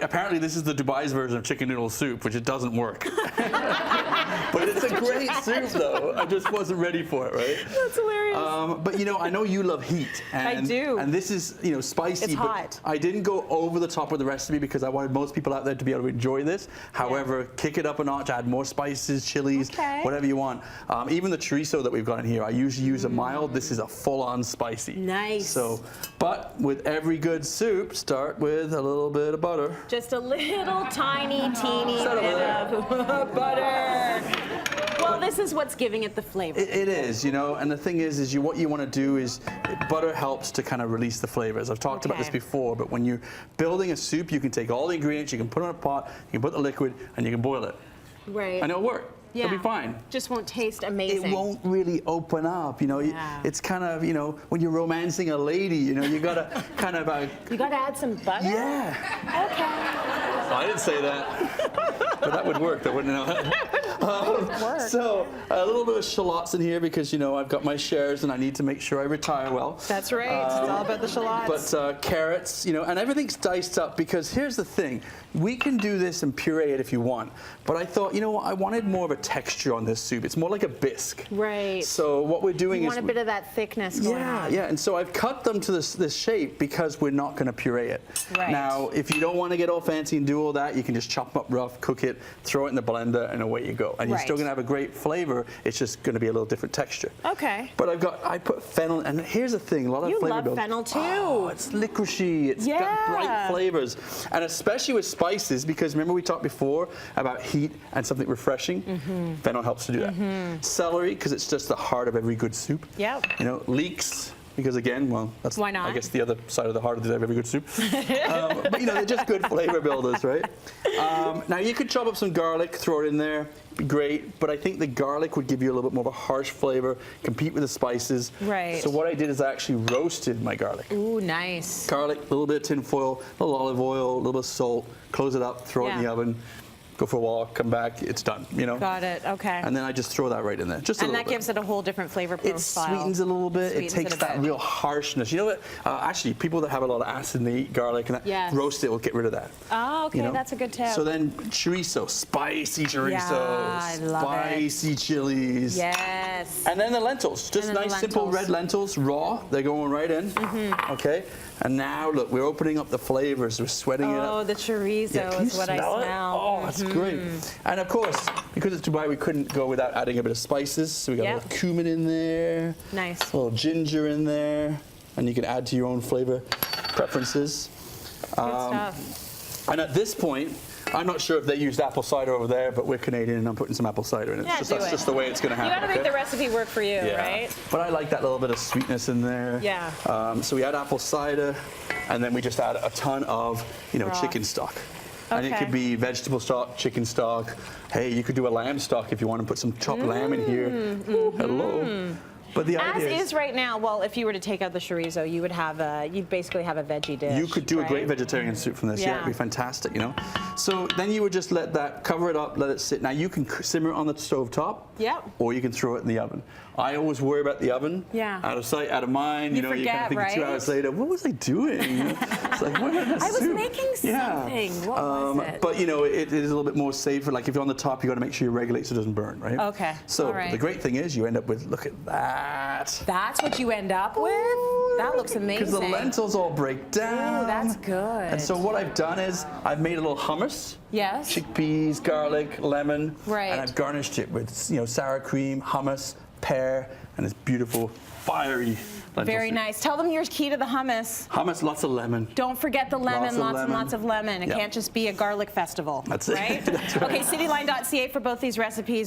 Apparently this is the Dubai's version of chicken noodle soup, which it doesn't work. But it's a great soup though. I just wasn't ready for it, right? That's hilarious. But you know, I know you love heat. And, I do. And this is, you know, spicy. It's hot. But I didn't go over the top with the recipe because I wanted most people out there to be able to enjoy this. However, kick it up a notch, add more spices, chilies, whatever you want. Even the chorizo that we've got in here, I usually use a mild. This is a full-on spicy. Nice. So, but with every good soup, start with a little bit of butter. Just a little tiny, teeny bit of butter. Well, this is what's giving it the flavor. It is, you know, and the thing is what you want to do is butter helps to kind of release the flavors. I've talked about this before, but when you're building a soup, you can take all the ingredients, you can put it in a pot, you can put the liquid, and you can boil it. Right. And it'll work. Yeah. It'll be fine. Just won't taste amazing. It won't really open up, you know. Yeah. It's kind of, you know, when you're romancing a lady, you know, you gotta kind of. You gotta add some butter. Yeah. Okay. I didn't say that, but that would work, though, wouldn't it? So a little bit of shallots in here because, you know, I've got my shares and I need to make sure I retire well. That's right. It's all about the shallots. But carrots, you know, and everything's diced up because here's the thing. We can do this and puree it if you want. But I thought, you know what, I wanted more of a texture on this soup. It's more like a bisque. Right. So what we're doing you is... want a bit of that thickness going on. Yeah, and so I've cut them to this shape because we're not going to puree it. Right. Now, if you don't want to get all fancy and do all that, you can just chop them up rough, cook it, throw it in the blender, and away you go. And you're still going to have a great flavor. It's just going to be a little different texture. Okay. But I put fennel, and here's the thing, a lot of flavor. You love fennel too. Oh, it's licoricey. It's got bright flavors, and especially with spices, because remember we talked before about heat and something refreshing. Fennel helps to do that. Celery, because it's just the heart of every good soup. Yep. You know, leeks. Because again, well, that's why not? I guess the other side of the heart of every good soup. But you know, they're just good flavor builders, right? Now you could chop up some garlic, throw it in there, be great. But I think the garlic would give you a little bit more of a harsh flavor, compete with the spices. Right. So what I did is I actually roasted my garlic. Ooh, nice. Garlic, a little bit of tin foil, a little olive oil, a little bit of salt. Close it up, throw it in the oven. Go for a walk, come back, it's done, you know? Got it, okay. And then I just throw that right in there, just a little bit. And that gives it a whole different flavor profile. It sweetens a little bit, it takes that real harshness. You know what, actually, people that have a lot of acid and they eat garlic, and that, roast it will get rid of that. Oh, okay, you know? that's a good tip. So then chorizo, spicy chorizo, I love spicy chilies. Yes. And then the lentils, just nice simple red lentils, raw, they're going right in, okay? And now, look, we're opening up the flavors. We're sweating it up. Oh, the chorizo is what I smell. Oh, that's great. And of course, because it's Dubai, we couldn't go without adding a bit of spices. So we got a little cumin in there. Nice. A little ginger in there. And you can add to your own flavor preferences. Good stuff. And at this point, I'm not sure if they used apple cider over there, but we're Canadian and I'm putting some apple cider in it. That's just the way it's going to happen. You got to make the recipe work for you, right? But I like that little bit of sweetness in there. Yeah. So we add apple cider, and then we just add a ton of, you know, chicken stock. And it could be vegetable stock, chicken stock. Hey, you could do a lamb stock if you want to put some chopped lamb in here. Hello. But the idea is right now, well, if you were to take out the chorizo, you would have you'd basically have a veggie dish. You could do a great vegetarian soup from this. Yeah, it'd be fantastic, you know. So then you would just let that, cover it up, let it sit. Now you can simmer it on the stove top. Yep. Or you can throw it in the oven. I always worry about the oven. Yeah. Out of sight, out of mind. You know, forget, you kind of think 2 hours later, what was I doing? It's like, what is this I was soup? making something. What was it? But you know, it is a little bit more safer. Like if you're on the top, you got to make sure you regulate so it doesn't burn, right? Okay. So the great thing is, you end up with, look at that. That's what you end up with? That looks amazing. Because the lentils all break down. Ooh, that's good. And so what I've done is I've made a little hummus. Yes. Chickpeas, garlic, lemon. Right. And I've garnished it with, you know, sour cream, hummus, pear, and this beautiful, fiery lentil Very soup. nice. Tell them your key to the hummus. Hummus, lots of lemon. Don't forget the lemon, lots and lots of lemon. It can't just be a garlic festival. That's right? it. That's right. Okay, cityline.ca for both these recipes.